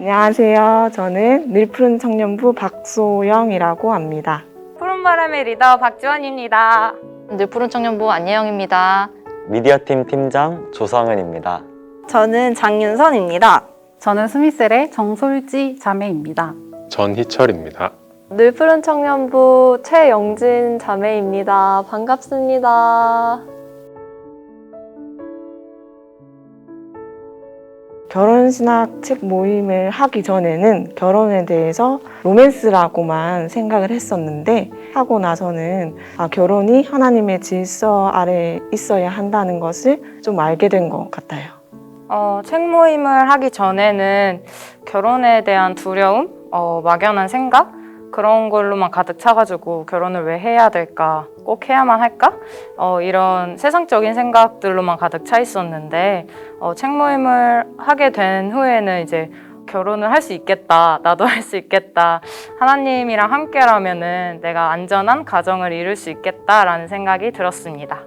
안녕하세요. 저는 늘푸른 청년부 박소영이라고 합니다. 푸른바람의 리더 박지원입니다. 늘푸른 청년부 안예영입니다. 미디어팀 팀장 조성은입니다. 저는 장윤선입니다. 저는 스미셀의 정솔지 자매입니다. 전희철입니다. 늘푸른 청년부 최영진 자매입니다. 반갑습니다. 결혼신학 책 모임을 하기 전에는 결혼에 대해서 로맨스라고만 생각을 했었는데 하고 나서는 결혼이 하나님의 질서 아래 있어야 한다는 것을 좀 알게 된 것 같아요. 책 모임을 하기 전에는 결혼에 대한 두려움, 막연한 생각 그런 걸로만 가득 차가지고 결혼을 왜 해야 될까? 꼭 해야만 할까? 이런 세상적인 생각들로만 가득 차 있었는데 책 모임을 하게 된 후에는 이제 결혼을 할 수 있겠다. 나도 할 수 있겠다. 하나님이랑 함께라면은 내가 안전한 가정을 이룰 수 있겠다라는 생각이 들었습니다.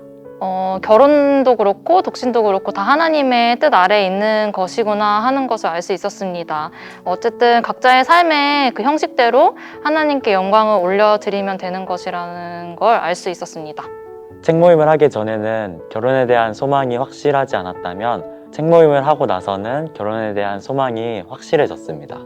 결혼도 그렇고 독신도 그렇고 다 하나님의 뜻 아래에 있는 것이구나 하는 것을 알 수 있었습니다. 어쨌든 각자의 삶의 그 형식대로 하나님께 영광을 올려드리면 되는 것이라는 걸 알 수 있었습니다. 책 모임을 하기 전에는 결혼에 대한 소망이 확실하지 않았다면 책 모임을 하고 나서는 결혼에 대한 소망이 확실해졌습니다.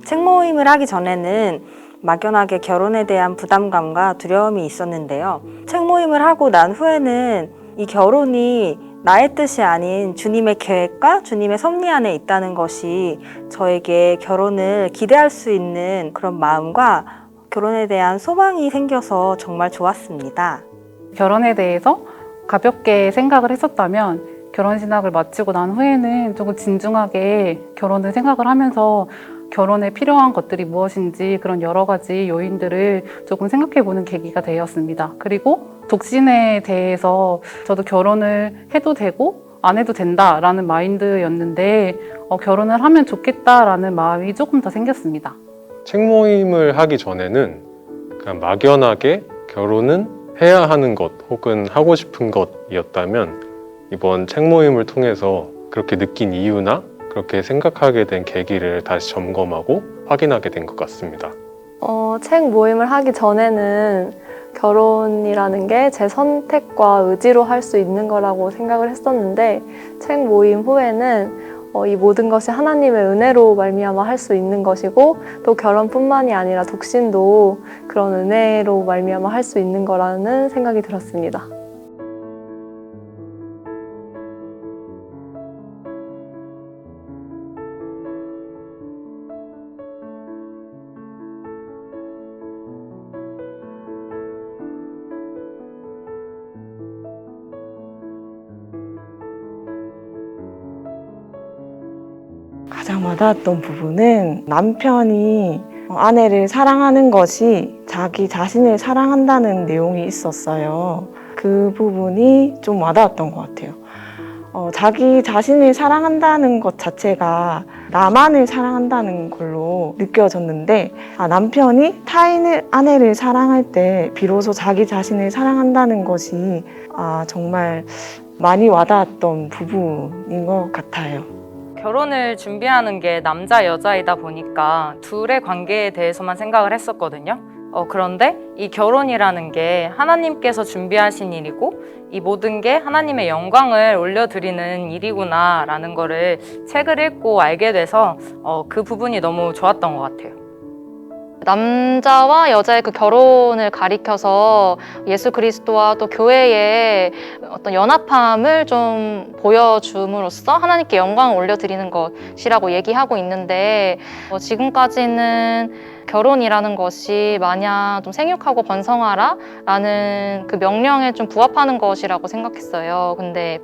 책 모임을 하기 전에는 막연하게 결혼에 대한 부담감과 두려움이 있었는데요. 책 모임을 하고 난 후에는 이 결혼이 나의 뜻이 아닌 주님의 계획과 주님의 섭리 안에 있다는 것이 저에게 결혼을 기대할 수 있는 그런 마음과 결혼에 대한 소망이 생겨서 정말 좋았습니다. 결혼에 대해서 가볍게 생각을 했었다면 결혼신학을 마치고 난 후에는 조금 진중하게 결혼을 생각을 하면서 결혼에 필요한 것들이 무엇인지 그런 여러 가지 요인들을 조금 생각해보는 계기가 되었습니다. 그리고 독신에 대해서 저도 결혼을 해도 되고 안 해도 된다라는 마인드였는데 결혼을 하면 좋겠다라는 마음이 조금 더 생겼습니다. 책 모임을 하기 전에는 그냥 막연하게 결혼은 해야 하는 것 혹은 하고 싶은 것이었다면 이번 책 모임을 통해서 그렇게 느낀 이유나 그렇게 생각하게 된 계기를 다시 점검하고 확인하게 된 것 같습니다. 책 모임을 하기 전에는 결혼이라는 게 제 선택과 의지로 할 수 있는 거라고 생각을 했었는데 책 모임 후에는 이 모든 것이 하나님의 은혜로 말미암아 할 수 있는 것이고 또 결혼뿐만이 아니라 독신도 그런 은혜로 말미암아 할 수 있는 거라는 생각이 들었습니다. 가장 와닿았던 부분은 남편이 아내를 사랑하는 것이 자기 자신을 사랑한다는 내용이 있었어요. 그 부분이 좀 와닿았던 것 같아요. 자기 자신을 사랑한다는 것 자체가 나만을 사랑한다는 걸로 느껴졌는데 남편이 타인의 아내를 사랑할 때 비로소 자기 자신을 사랑한다는 것이 정말 많이 와닿았던 부분인 것 같아요. 결혼을 준비하는 게 남자 여자이다 보니까 둘의 관계에 대해서만 생각을 했었거든요. 그런데 이 결혼이라는 게 하나님께서 준비하신 일이고 이 모든 게 하나님의 영광을 올려드리는 일이구나 라는 거를 책을 읽고 알게 돼서 그 부분이 너무 좋았던 것 같아요. 남자와 여자의 그 결혼을 가리켜서 예수 그리스도와 또 교회의 어떤 연합함을 좀 보여줌으로써 하나님께 영광을 올려드리는 것이라고 얘기하고 있는데 지금까지는 결혼이라는 것이 마냥 좀 생육하고 번성하라 라는 그 명령에 좀 부합하는 것이라고 생각했어요. 근데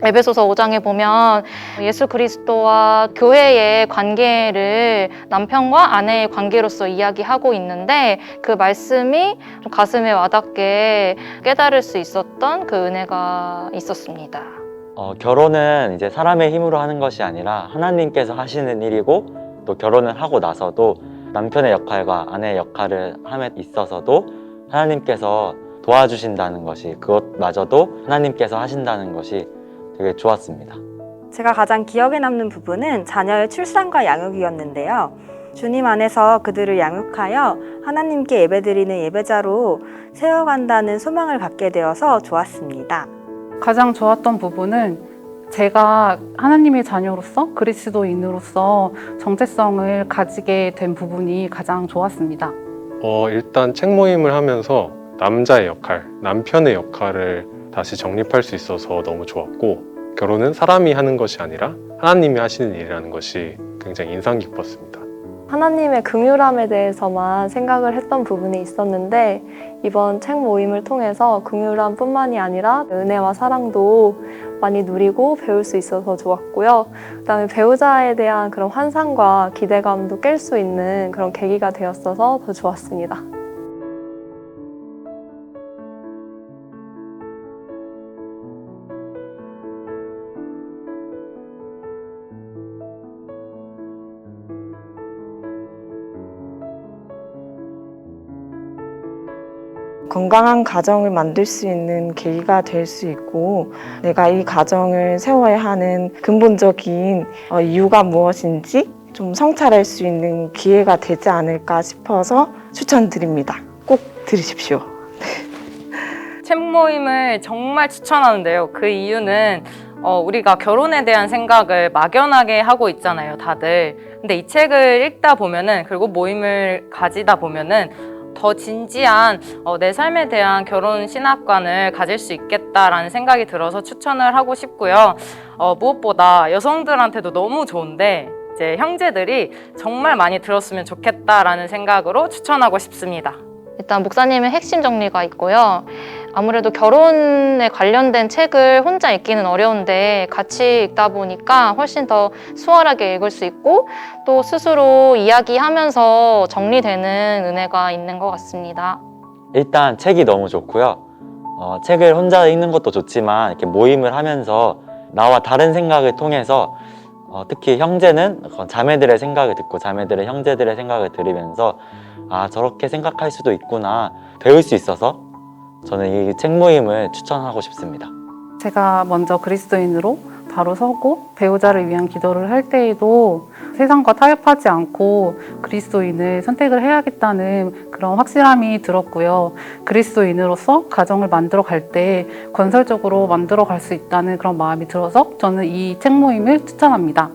에베소서 5장에 보면 예수 그리스도와 교회의 관계를 남편과 아내의 관계로서 이야기하고 있는데 그 말씀이 좀 가슴에 와닿게 깨달을 수 있었던 그 은혜가 있었습니다. 결혼은 이제 사람의 힘으로 하는 것이 아니라 하나님께서 하시는 일이고 또 결혼을 하고 나서도 남편의 역할과 아내의 역할을 함에 있어서도 하나님께서 도와주신다는 것이 그것마저도 하나님께서 하신다는 것이 되게 좋았습니다. 제가 가장 기억에 남는 부분은 자녀의 출산과 양육이었는데요. 주님 안에서 그들을 양육하여 하나님께 예배드리는 예배자로 세워간다는 소망을 갖게 되어서 좋았습니다. 가장 좋았던 부분은 제가 하나님의 자녀로서 그리스도인으로서 정체성을 가지게 된 부분이 가장 좋았습니다. 일단 책 모임을 하면서 남자의 역할, 남편의 역할을 다시 정립할 수 있어서 너무 좋았고, 결혼은 사람이 하는 것이 아니라 하나님이 하시는 일이라는 것이 굉장히 인상 깊었습니다. 하나님의 긍휼함에 대해서만 생각을 했던 부분이 있었는데 이번 책 모임을 통해서 긍휼함뿐만이 아니라 은혜와 사랑도 많이 누리고 배울 수 있어서 좋았고요. 그다음에 배우자에 대한 그런 환상과 기대감도 깰 수 있는 그런 계기가 되었어서 더 좋았습니다. 건강한 가정을 만들 수 있는 계기가 될 수 있고 내가 이 가정을 세워야 하는 근본적인 이유가 무엇인지 좀 성찰할 수 있는 기회가 되지 않을까 싶어서 추천드립니다. 꼭 들으십시오. 책 모임을 정말 추천하는데요. 그 이유는 우리가 결혼에 대한 생각을 막연하게 하고 있잖아요, 다들. 근데 이 책을 읽다 보면은, 그리고 모임을 가지다 보면은 더 진지한 내 삶에 대한 결혼 신학관을 가질 수 있겠다라는 생각이 들어서 추천을 하고 싶고요. 무엇보다 여성들한테도 너무 좋은데 이제 형제들이 정말 많이 들었으면 좋겠다라는 생각으로 추천하고 싶습니다. 일단 목사님의 핵심 정리가 있고요. 아무래도 결혼에 관련된 책을 혼자 읽기는 어려운데 같이 읽다 보니까 훨씬 더 수월하게 읽을 수 있고 또 스스로 이야기하면서 정리되는 은혜가 있는 것 같습니다. 일단 책이 너무 좋고요. 책을 혼자 읽는 것도 좋지만 이렇게 모임을 하면서 나와 다른 생각을 통해서 특히 형제는 자매들의 생각을 듣고 자매들은 형제들의 생각을 들으면서 저렇게 생각할 수도 있구나 배울 수 있어서 저는 이 책 모임을 추천하고 싶습니다. 제가 먼저 그리스도인으로 바로 서고 배우자를 위한 기도를 할 때에도 세상과 타협하지 않고 그리스도인을 선택을 해야겠다는 그런 확실함이 들었고요. 그리스도인으로서 가정을 만들어 갈 때 건설적으로 만들어 갈 수 있다는 그런 마음이 들어서 저는 이 책 모임을 추천합니다.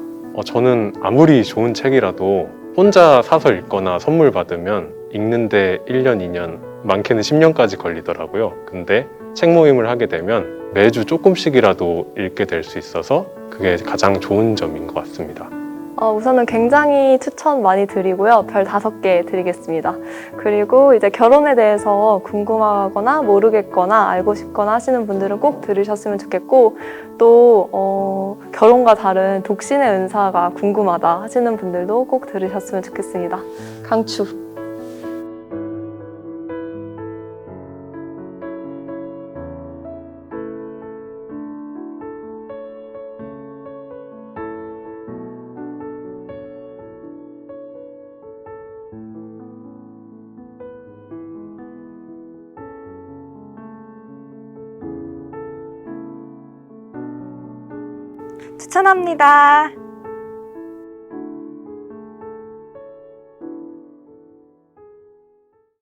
저는 아무리 좋은 책이라도 혼자 사서 읽거나 선물 받으면 읽는데 1년, 2년, 많게는 10년까지 걸리더라고요. 근데 책 모임을 하게 되면 매주 조금씩이라도 읽게 될 수 있어서 그게 가장 좋은 점인 것 같습니다. 우선은 굉장히 추천 많이 드리고요. 별 5개 드리겠습니다. 그리고 이제 결혼에 대해서 궁금하거나 모르겠거나 알고 싶거나 하시는 분들은 꼭 들으셨으면 좋겠고 또 결혼과 다른 독신의 은사가 궁금하다 하시는 분들도 꼭 들으셨으면 좋겠습니다. 강추! 추천합니다.